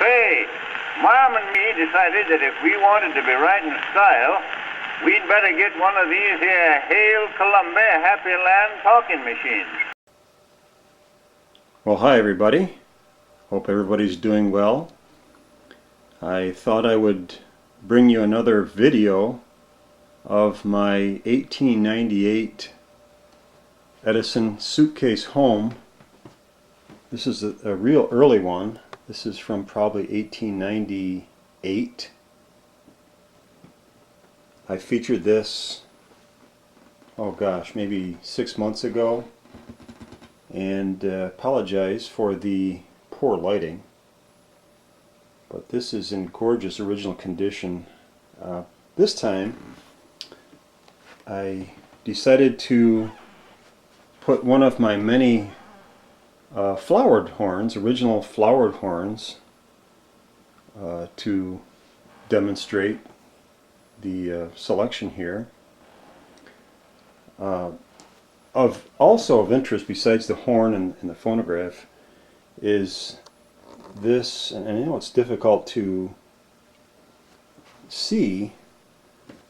Say, Mom and me decided that if we wanted to be riding style, we'd better get one of these here Hail Columbia Happy Land talking machines. Well, hi everybody. Hope everybody's doing well. I thought I would bring you another video of my 1898 Edison suitcase home. This is a real early one. This is from probably 1898. I featured this, oh gosh, maybe 6 months ago, and apologize for the poor lighting, but this is in gorgeous original condition. This time I decided to put one of my many flowered horns, original flowered horns, to demonstrate the selection here. Also of interest, besides the horn and the phonograph, is this, and I know it's difficult to see,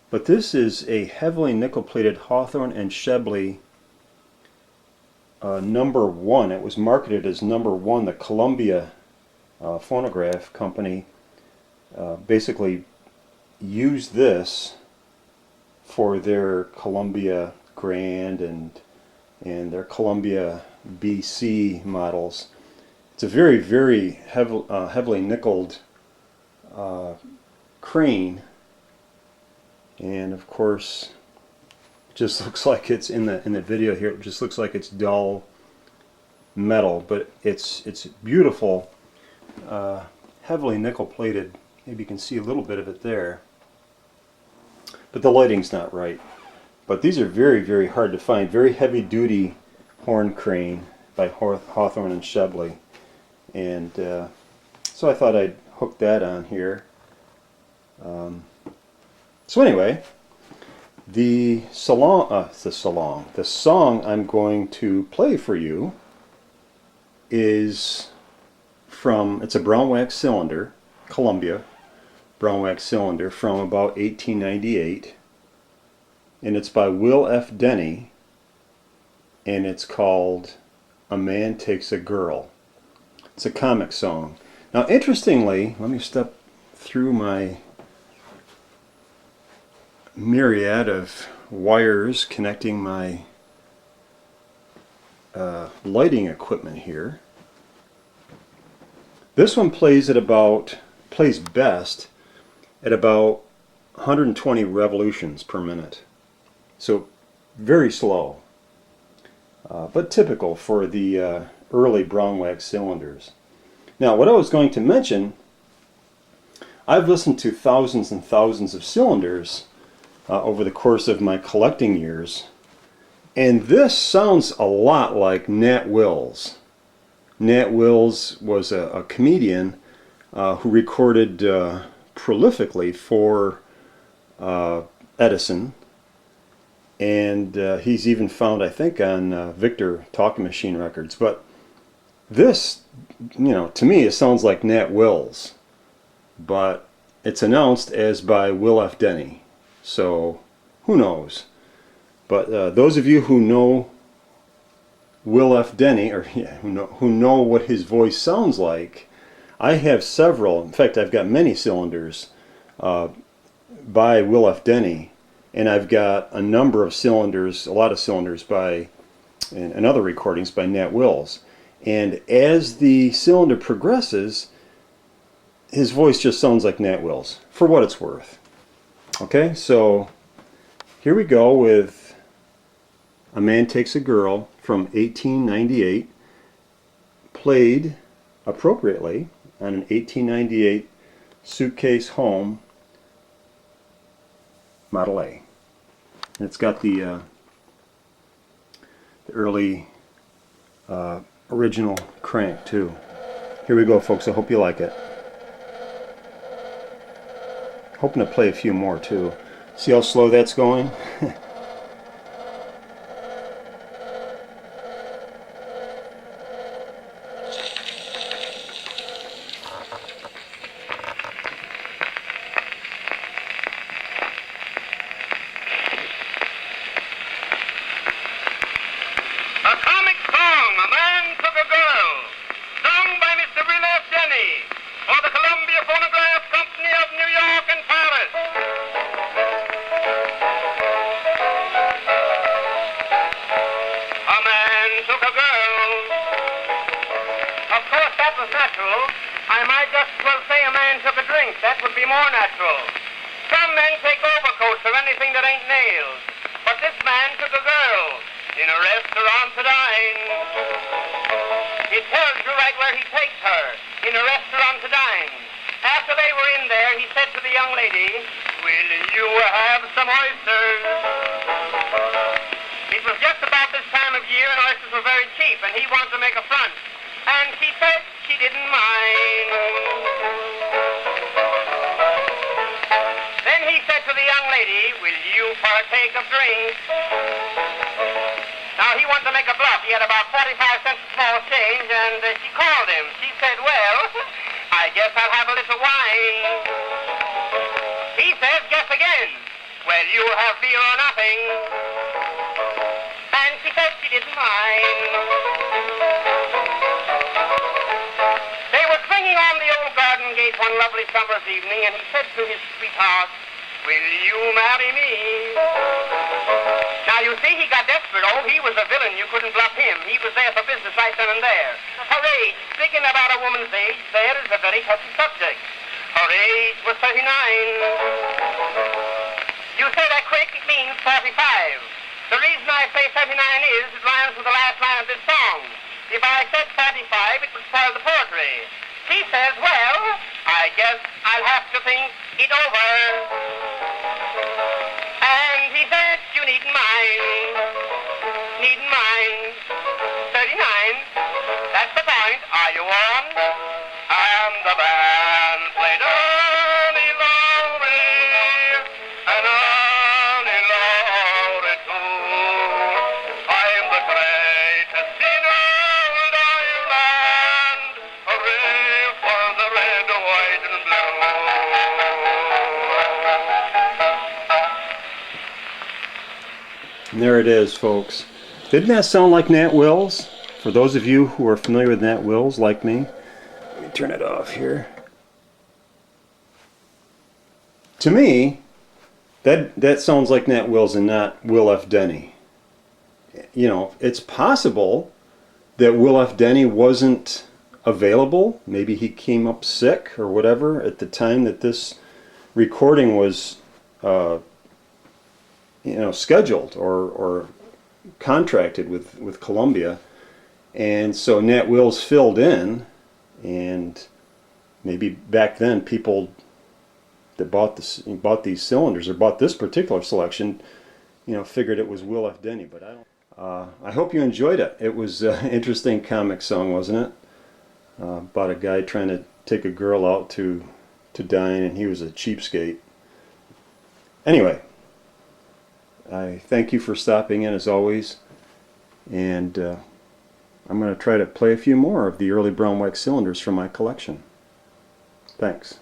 but this is a heavily nickel-plated Hawthorne and Shebley #1. It was marketed as #1. The Columbia phonograph company basically used this for their Columbia Grand and their Columbia BC models. It's a very, very heavily nickeled crane, and of course it just looks like it's in the video here. It just looks like it's dull metal, but it's beautiful, heavily nickel plated. Maybe you can see a little bit of it there, but the lighting's not right. But these are very, very hard to find. Very heavy duty horn crane by Hawthorne and Shebley, and so I thought I'd hook that on here. So anyway, the song I'm going to play for you is from, it's a brown wax cylinder, Columbia brown wax cylinder from about 1898, and it's by Will F. Denny, and it's called A Man Takes a Girl. It's a comic song. Now interestingly, let me step through my myriad of wires connecting my lighting equipment here. This one plays best at about 120 revolutions per minute. So very slow, but typical for the early brown wax cylinders. Now what I was going to mention, I've listened to thousands and thousands of cylinders over the course of my collecting years, and this sounds a lot like Nat Wills. Nat Wills was a comedian who recorded prolifically for Edison, and he's even found, I think, on Victor Talking Machine records. But this, to me, it sounds like Nat Wills, but it's announced as by Will F. Denny. So who knows? But those of you who know Will F. Denny, or who know what his voice sounds like, I have several. In fact, I've got many cylinders by Will F. Denny, and I've got a number of cylinders, a lot of cylinders by, and other recordings by Nat Wills. And as the cylinder progresses, his voice just sounds like Nat Wills, for what it's worth. Okay, so here we go with A Man Takes a Girl from 1898, played appropriately on an 1898 suitcase home Model A. And it's got the early original crank too. Here we go, folks. I hope you like it. Hoping to play a few more too. See how slow that's going? was natural, I might just as well say a man took a drink. That would be more natural. Some men take overcoats or anything that ain't nails. But this man took a girl in a restaurant to dine. He tells you right where he takes her, in a restaurant to dine. After they were in there, he said to the young lady, "Will you have some oysters?" It was just about this time of year, and oysters were very cheap, and he wanted to make a front. And she said she didn't mind. Then he said to the young lady, "Will you partake of drinks?" Now, he wanted to make a bluff. He had about 45 cents of small change, and she called him. She said, "Well, I guess I'll have a little wine." He says, "Guess again." "Well, you'll have beer or nothing." And she said she didn't mind. They were swinging on the old garden gate one lovely summer's evening, and he said to his sweetheart, "Will you marry me?" Now, you see, he got desperate. Oh, he was a villain. You couldn't bluff him. He was there for business right then and there. Her age, speaking about a woman's age, there is a very touchy subject. Her age was 39. You say that quick, it means 45. The reason I say 39 is it rhymes with the last line of this song. If I said 45, it would spoil the poetry. She says, "Well, I guess I'll have to think it over." And he said, "You needn't mind, needn't mind. 39, that's the point. Are you on?" And the band played Annie Lowry, and Annie Lowry too. I'm the greatest in old Ireland, hooray for the red, white, and blue. And there it is, folks. Didn't that sound like Nat Wills? For those of you who are familiar with Nat Wills, like me, let me turn it off here. To me, that sounds like Nat Wills and not Will F. Denny. You know, it's possible that Will F. Denny wasn't available. Maybe he came up sick or whatever at the time that this recording was scheduled or contracted with Columbia, and so Nat Wills filled in, and maybe back then people that bought these cylinders or bought this particular selection, figured it was Will F. Denny. But I don't. I hope you enjoyed it. It was an interesting comic song, wasn't it? About a guy trying to take a girl out to dine, and he was a cheapskate. Anyway, I thank you for stopping in as always, and I'm going to try to play a few more of the early brown wax cylinders from my collection. Thanks.